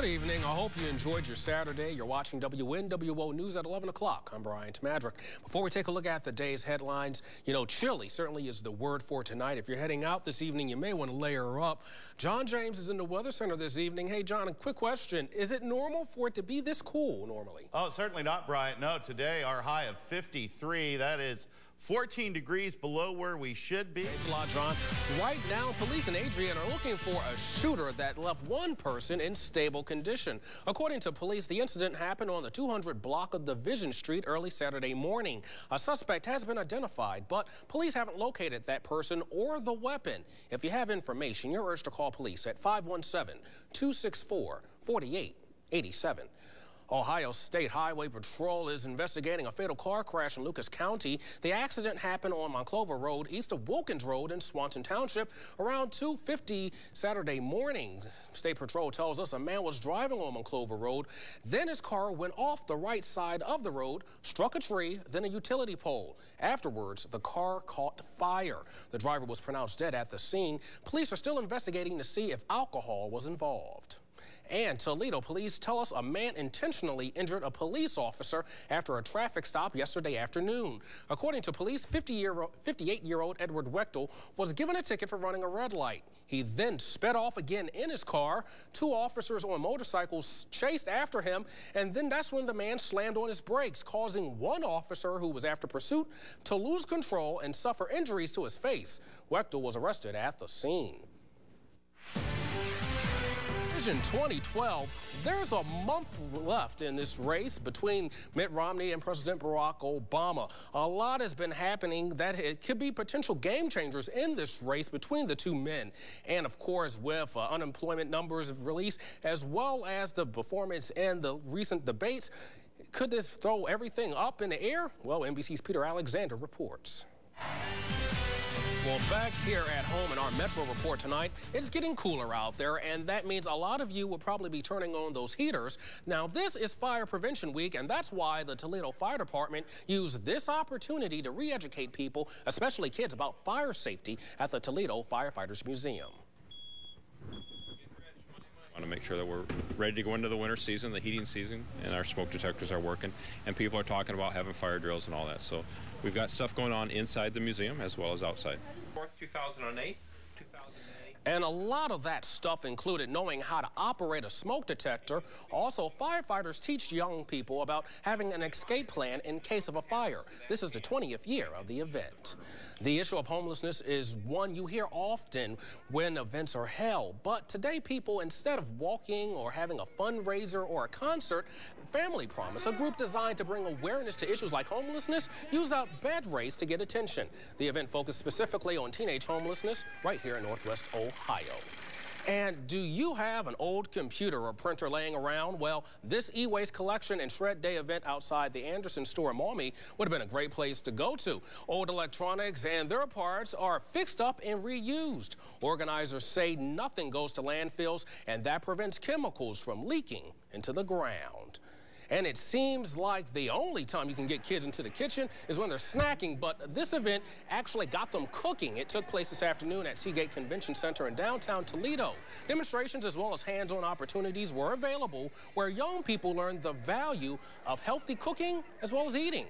evening. I hope you enjoyed your Saturday. You're watching WNWO News at 11 o'clock. I'm Brian Tmadrick. Before we take a look at the day's headlines, you know, chilly certainly is the word for tonight. If you're heading out this evening, you may want to layer up. John James is in the Weather Center this evening. Hey, John, a quick question. Is it normal for it to be this cool normally? Oh, certainly not, Brian. No, today our high of 53. That is 14 degrees below where we should be. Thanks a lot, John. Right now, police in Adrian are looking for a shooter that left one person in stable condition. According to police, the incident happened on the 200 block of Division Street early Saturday morning. A suspect has been identified, but police haven't located that person or the weapon. If you have information, you're urged to call police at 517-264-4887. Ohio State Highway Patrol is investigating a fatal car crash in Lucas County. The accident happened on Monclova Road, east of Wilkins Road in Swanson Township, around 2:50 Saturday morning. State Patrol tells us a man was driving on Monclova Road. Then his car went off the right side of the road, struck a tree, then a utility pole. Afterwards, the car caught fire. The driver was pronounced dead at the scene. Police are still investigating to see if alcohol was involved. And Toledo police tell us a man intentionally injured a police officer after a traffic stop yesterday afternoon. According to police, 58-year-old Edward Wechtel was given a ticket for running a red light. He then sped off again in his car. Two officers on motorcycles chased after him, and then that's when the man slammed on his brakes, causing one officer who was after pursuit to lose control and suffer injuries to his face. Wechtel was arrested at the scene. In 2012, there's a month left in this race between Mitt Romney and President Barack Obama. A lot has been happening that it could be potential game changers in this race between the two men. And of course, with unemployment numbers released, as well as the performance in the recent debates, could this throw everything up in the air? Well, NBC's Peter Alexander reports. Well, back here at home in our Metro report tonight, it's getting cooler out there, and that means a lot of you will probably be turning on those heaters. Now, this is Fire Prevention Week, and that's why the Toledo Fire Department used this opportunity to re-educate people, especially kids, about fire safety at the Toledo Firefighters Museum. Want to make sure that we're ready to go into the winter season, the heating season, and our smoke detectors are working, and people are talking about having fire drills and all that. So we've got stuff going on inside the museum as well as outside. 2008. And a lot of that stuff included knowing how to operate a smoke detector. Also, firefighters teach young people about having an escape plan in case of a fire. This is the 20th year of the event. The issue of homelessness is one you hear often when events are held. But today, people, instead of walking or having a fundraiser or a concert, Family Promise, a group designed to bring awareness to issues like homelessness, use a bed race to get attention. The event focused specifically on teenage homelessness right here in Northwest Ohio. And do you have an old computer or printer laying around? Well, this e-waste collection and shred day event outside the Anderson store in Maumee would have been a great place to go to. Old electronics and their parts are fixed up and reused. Organizers say nothing goes to landfills, and that prevents chemicals from leaking into the ground. And it seems like the only time you can get kids into the kitchen is when they're snacking, but this event actually got them cooking. It took place this afternoon at Seagate Convention Center in downtown Toledo. Demonstrations as well as hands-on opportunities were available where young people learned the value of healthy cooking as well as eating.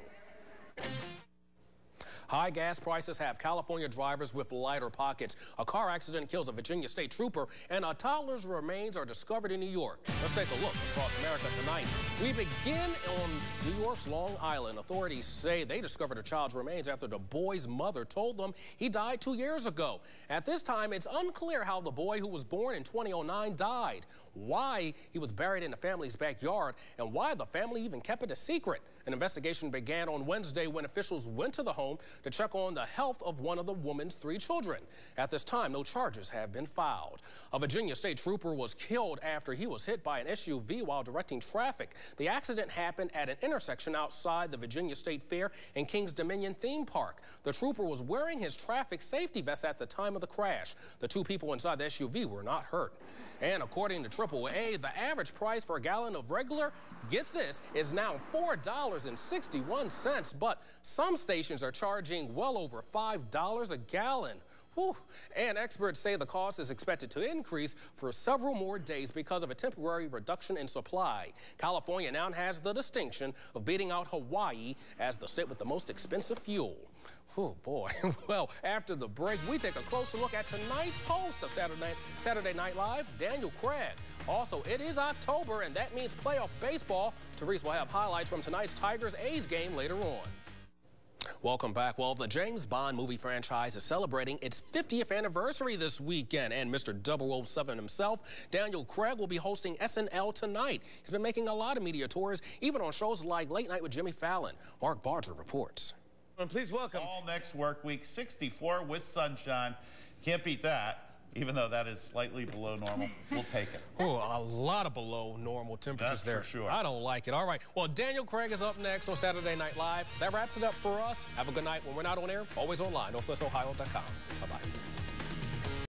High gas prices have California drivers with lighter pockets. A car accident kills a Virginia state trooper, and a toddler's remains are discovered in New York. Let's take a look across America tonight. We begin on New York's Long Island. Authorities say they discovered a child's remains after the boy's mother told them he died 2 years ago. At this time, it's unclear how the boy who was born in 2009 died, why he was buried in the family's backyard, and why the family even kept it a secret. An investigation began on Wednesday when officials went to the home to check on the health of one of the woman's 3 children. At this time, no charges have been filed. A Virginia state trooper was killed after he was hit by an SUV while directing traffic. The accident happened at an intersection outside the Virginia State Fair and Kings Dominion theme park. The trooper was wearing his traffic safety vest at the time of the crash. The 2 people inside the SUV were not hurt. And according to AAA, the average price for a gallon of regular, get this, is now $4.61, but some stations are charging well over $5 a gallon. Whew. And experts say the cost is expected to increase for several more days because of a temporary reduction in supply. California now has the distinction of beating out Hawaii as the state with the most expensive fuel. Oh, boy. Well, after the break, we take a closer look at tonight's host of Saturday Night Live, Daniel Craig. Also, it is October, and that means playoff baseball. Therese will have highlights from tonight's Tigers-A's game later on. Welcome back. Well, the James Bond movie franchise is celebrating its 50th anniversary this weekend, and Mr. 007 himself, Daniel Craig, will be hosting SNL tonight. He's been making a lot of media tours, even on shows like Late Night with Jimmy Fallon. Mark Barger reports. And please welcome all next work week, 64 with sunshine. Can't beat that. Even though that is slightly below normal, we'll take it. Oh, a lot of below normal temperatures there. That's for sure. I don't like it. All right. Well, Daniel Craig is up next on Saturday Night Live. That wraps it up for us. Have a good night. When we're not on air, always online, northwestohio.com. Bye-bye.